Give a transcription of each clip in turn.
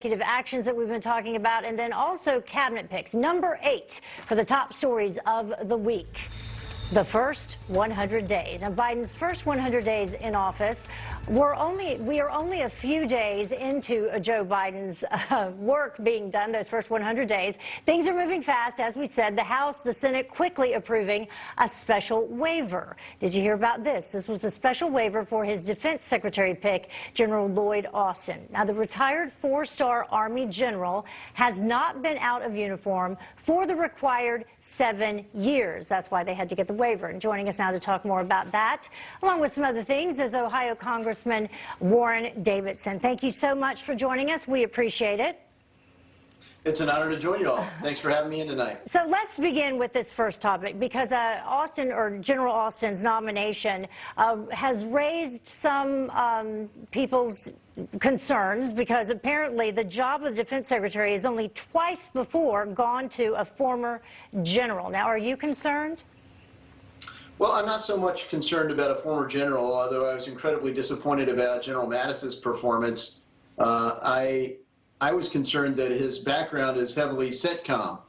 executive actions that we've been talking about, and then also cabinet picks. Number 8 for the top stories of the week. The first 100 days. Now, Biden's first 100 days in office. We are only a few days into Joe Biden's work being done, those first 100 days. Things are moving fast, as we said. The House, the Senate quickly approving a special waiver. Did you hear about this? This was a special waiver for his defense secretary pick, General Lloyd Austin. Now, the retired 4-star Army general has not been out of uniform for the required 7 years. That's why they had to get the waiver. And joining us now to talk more about that, along with some other things, is Ohio Congressman Warren Davidson. Thank you so much for joining us. We appreciate it. It's an honor to join you all. Thanks for having me in tonight. So let's begin with this first topic, because Austin, or General Austin's nomination has raised some people's concerns, because apparently the job of the defense secretary has only twice before gone to a former general. Now, are you concerned? Well, I'm not so much concerned about a former general, although I was incredibly disappointed about General Mattis's performance. I was concerned that his background is heavily CENTCOM.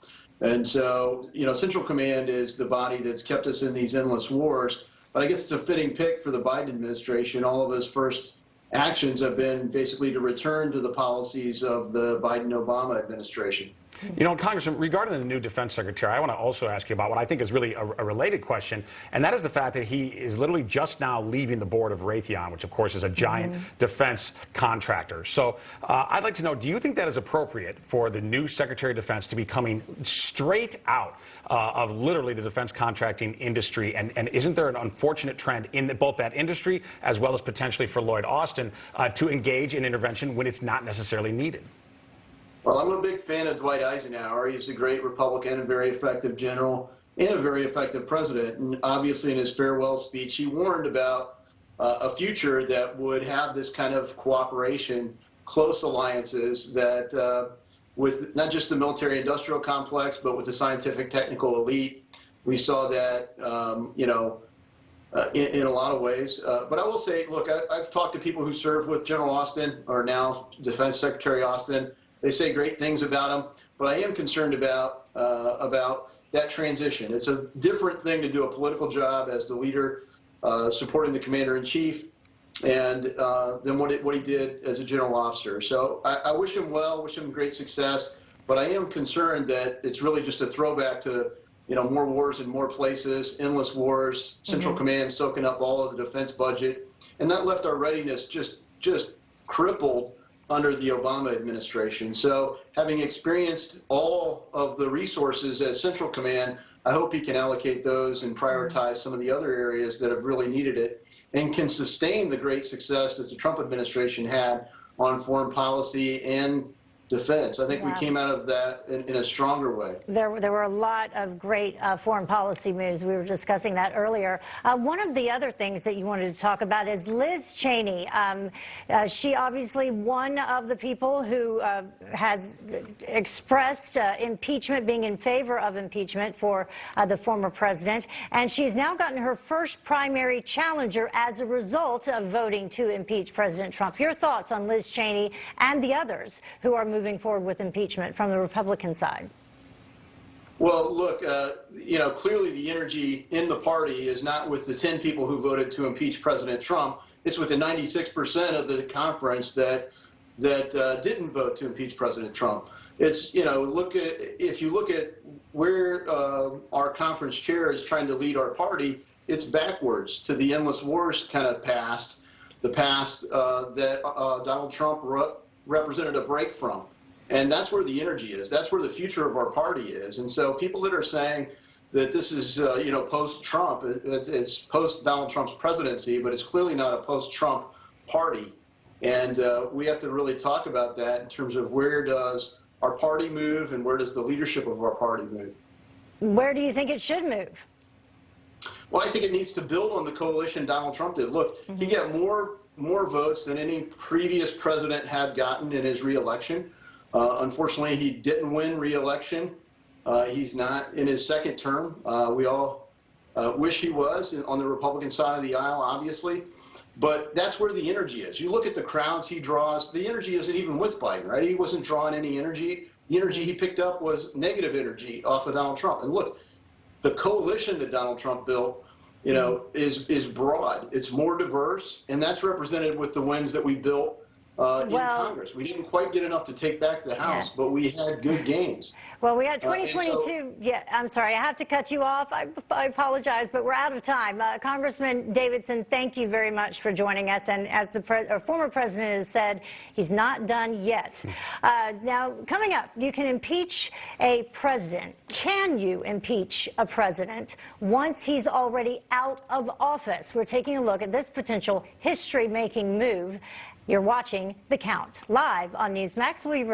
And so, you know, Central Command is the body that's kept us in these endless wars. But I guess it's a fitting pick for the Biden administration. All of his first actions have been basically to return to the policies of the Biden-Obama administration. You know, Congressman, regarding the new defense secretary, I want to also ask you about what I think is really a related question, and that is the fact that he is literally just now leaving the board of Raytheon, which, of course, is a giant defense contractor. So I'd like to know, do you think that is appropriate for the new Secretary of Defense to be coming straight out of literally the defense contracting industry? And isn't there an unfortunate trend in both that industry as well as potentially for Lloyd Austin to engage in intervention when it's not necessarily needed? Well, I'm a big fan of Dwight Eisenhower. He's a great Republican, a very effective general, and a very effective president. And obviously in his farewell speech, he warned about a future that would have this kind of cooperation, close alliances that with not just the military-industrial complex, but with the scientific technical elite. We saw that, you know, in a lot of ways. But I will say, look, I've talked to people who served with General Austin, or now Defense Secretary Austin. They say great things about him, but I am concerned about that transition. It's a different thing to do a political job as the leader supporting the commander-in-chief and than what he did as a general officer. So I wish him well, wish him great success, but I am concerned that it's really just a throwback to, you know, more wars in more places, endless wars, Central Command soaking up all of the defense budget, and that left our readiness just crippled under the Obama administration. So having experienced all of the resources as Central Command, I hope he can allocate those and prioritize some of the other areas that have really needed it and can sustain the great success that the Trump administration had on foreign policy and defense. I think we came out of that in a stronger way. There were a lot of great foreign policy moves. We were discussing that earlier. One of the other things that you wanted to talk about is Liz Cheney. She obviously one of the people who has expressed impeachment, being in favor of impeachment for the former president, and she's now gotten her first primary challenger as a result of voting to impeach President Trump. Your thoughts on Liz Cheney and the others who are moving forward with impeachment from the Republican side? Well, look, you know, clearly the energy in the party is not with the 10 people who voted to impeach President Trump. It's with the 96% of the conference that didn't vote to impeach President Trump. It's, you know, if you look at where our conference chair is trying to lead our party, it's backwards to the endless wars kind of past, the past that Donald Trump represented a break from. And that's where the energy is. That's where the future of our party is. And so people that are saying that this is, you know, post-Trump, it's post-Donald Trump's presidency, but it's clearly not a post-Trump party. And we have to really talk about that in terms of where does our party move and where does the leadership of our party move. Where do you think it should move? Well, I think it needs to build on the coalition Donald Trump did. Look, he got more votes than any previous president had gotten in his reelection. Unfortunately, he didn't win re-election. He's not in his second term. We all wish he was on the Republican side of the aisle, obviously. But that's where the energy is. You look at the crowds he draws, the energy isn't even with Biden, right? He wasn't drawing any energy. The energy he picked up was negative energy off of Donald Trump. And look, the coalition that Donald Trump built, you know, is broad. It's more diverse, and that's represented with the wins that we built in Congress. We didn't quite get enough to take back the House, but we had good gains. Well, we had 2022. Yeah, I'm sorry. I have to cut you off. I apologize, but we're out of time. Congressman Davidson, thank you very much for joining us. And as the former president has said, he's not done yet. Now, coming up, you can impeach a president. Can you impeach a president once he's already out of office? We're taking a look at this potential history-making move. You're watching The Count live on Newsmax. We'll be right back.